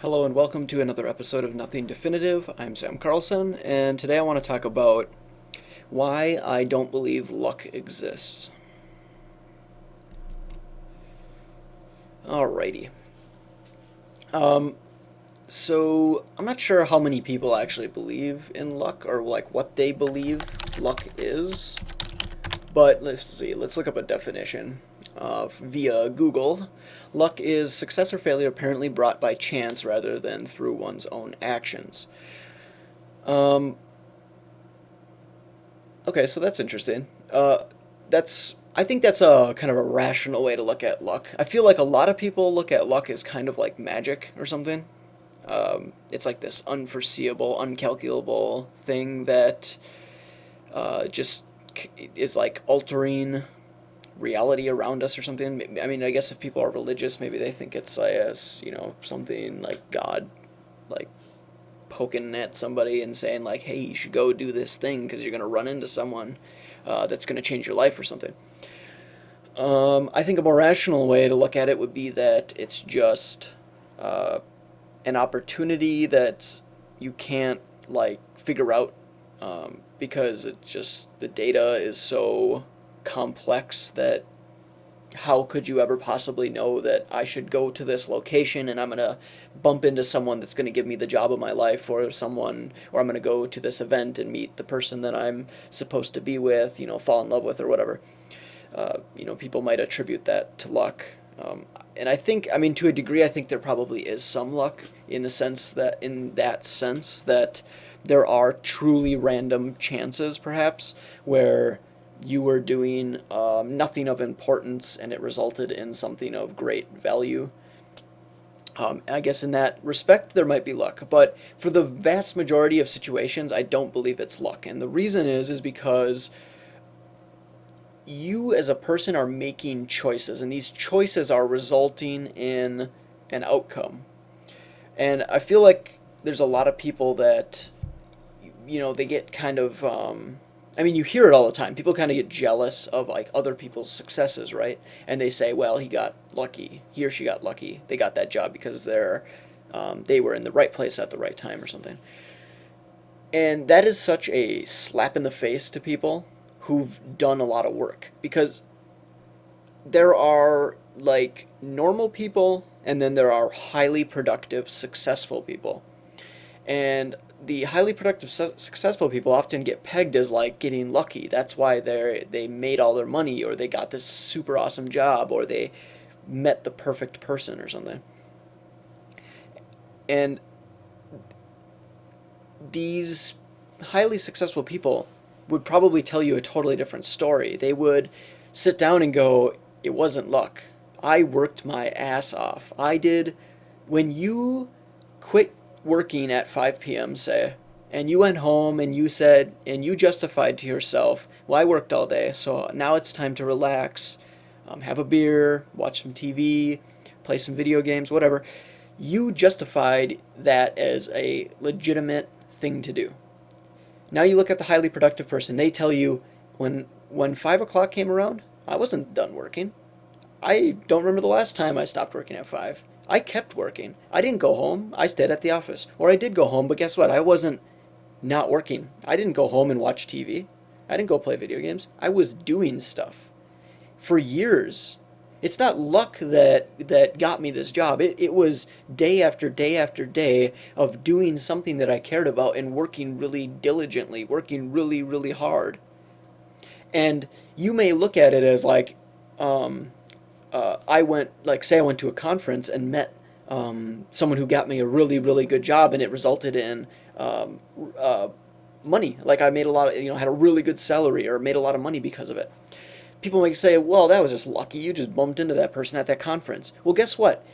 Hello and welcome to another episode of Nothing Definitive. I'm Sam Carlson, and today I want to talk about why I don't believe luck exists. Alrighty. Um, so I'm not sure how many people actually believe in luck or like what they believe luck is, but let's see. Let's look up a definition via Google. Luck is success or failure apparently brought by chance rather than through one's own actions. Um, okay, so that's interesting. That's I think that's a kind of a rational way to look at luck. I feel like a lot of people look at luck as kind of like magic or something. It's like this unforeseeable, uncalculable thing that just is like altering reality around us or something. I mean, I guess if people are religious, maybe they think it's something like God, like poking at somebody and saying like, "Hey, you should go do this thing because you're gonna run into someone that's gonna change your life or something." I think a more rational way to look at it would be that it's just uh, an opportunity that you can't like figure out because it's just the data is so complex that how could you ever possibly know that I should go to this location and I'm going to bump into someone that's going to give me the job of my life, or I'm going to go to this event and meet the person that I'm supposed to be with, fall in love with or whatever. People might attribute that to luck. And I mean, to a degree, I think there probably is some luck in that sense that there are truly random chances, perhaps, where you were doing nothing of importance and it resulted in something of great value. I guess in that respect, there might be luck, but for the vast majority of situations, I don't believe it's luck. And the reason is because you as a person are making choices, and these choices are resulting in an outcome. And I feel like there's a lot of people that, they get kind of, I mean, you hear it all the time. People kind of get jealous of like other people's successes, right? And they say, well, he got lucky. He or she got lucky. They got that job because they were in the right place at the right time or something. And that is such a slap in the face to people who've done a lot of work, because there are like normal people and then there are highly productive, successful people. And the highly productive, successful people often get pegged as like getting lucky. That's why they made all their money, or they got this super awesome job, or they met the perfect person or something. And these highly successful people would probably tell you a totally different story. They would sit down and go, "It wasn't luck. I worked my ass off. I did." When you quit working at 5 p.m., say, and you went home and you said, and you justified to yourself, "Well, I worked all day, so now it's time to relax, have a beer, watch some TV, play some video games, whatever." You justified that as a legitimate thing to do. Now you look at the highly productive person, they tell you, when 5 o'clock came around, I wasn't done working. I don't remember the last time I stopped working at 5. I kept working. I didn't go home. I stayed at the office. Or I did go home, but guess what? I wasn't not working. I didn't go home and watch TV. I didn't go play video games. I was doing stuff for years. It's not luck that got me this job. It was day after day after day of doing something that I cared about and working really diligently, working really, really hard. And you may look at it as like, um, say I went to a conference and met someone who got me a really, really good job, and it resulted in um, uh, money. Like I made a lot of, had a really good salary or made a lot of money because of it. People might say, well, that was just lucky. You just bumped into that person at that conference. Well, guess what?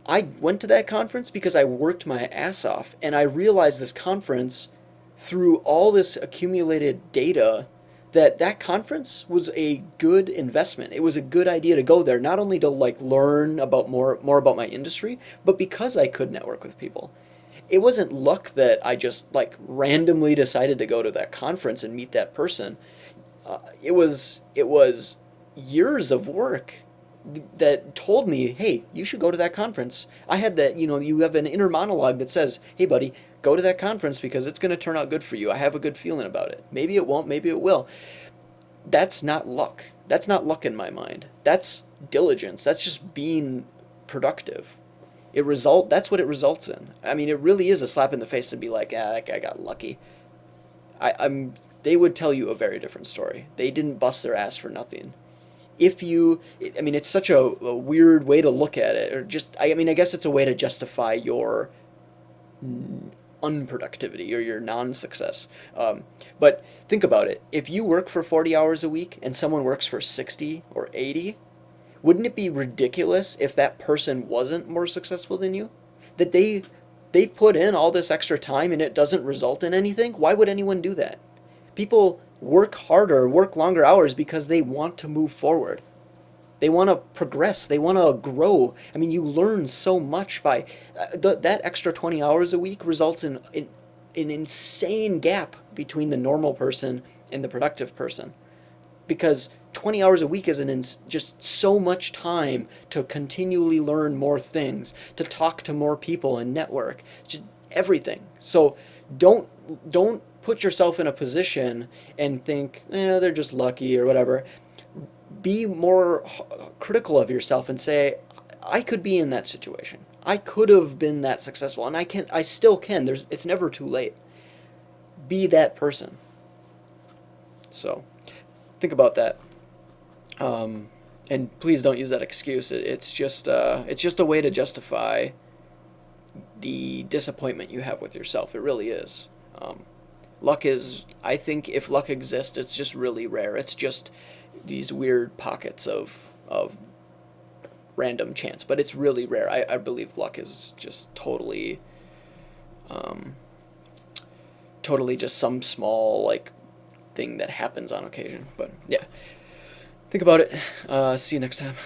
I went to that conference because I worked my ass off, and I realized this conference through all this accumulated data that conference was a good investment. It was a good idea to go there, not only to like learn about more about my industry, but because I could network with people. It wasn't luck that I just like randomly decided to go to that conference and meet that person. It was years of work, that told me, hey, you should go to that conference. I had that, you have an inner monologue that says, hey, buddy, go to that conference because it's going to turn out good for you. I have a good feeling about it. Maybe it won't, maybe it will. That's not luck. That's not luck in my mind. That's diligence. That's just being productive. That's what it results in. I mean, it really is a slap in the face to be like, that guy got lucky. They would tell you a very different story. They didn't bust their ass for nothing. I mean, it's such a weird way to look at it, or just, I mean, I guess it's a way to justify your unproductivity or your non-success. But think about it. If you work for 40 hours a week and someone works for 60 or 80, wouldn't it be ridiculous if that person wasn't more successful than you? That they put in all this extra time and it doesn't result in anything? Why would anyone do that? People work harder, work longer hours because they want to move forward. They want to progress. They want to grow. I mean, you learn so much by that extra 20 hours a week results in an insane gap between the normal person and the productive person. Because 20 hours a week is just so much time to continually learn more things, to talk to more people and network, just everything. So don't put yourself in a position and think, they're just lucky or whatever. Be more critical of yourself and say, I could be in that situation. I could have been that successful, and I still can. It's never too late. Be that person. So think about that. And please don't use that excuse. It's just a way to justify the disappointment you have with yourself. It really is. Luck is, I think if luck exists, it's just really rare. It's just these weird pockets of random chance, but it's really rare. I believe luck is just totally just some small like thing that happens on occasion. But yeah, think about it. See you next time.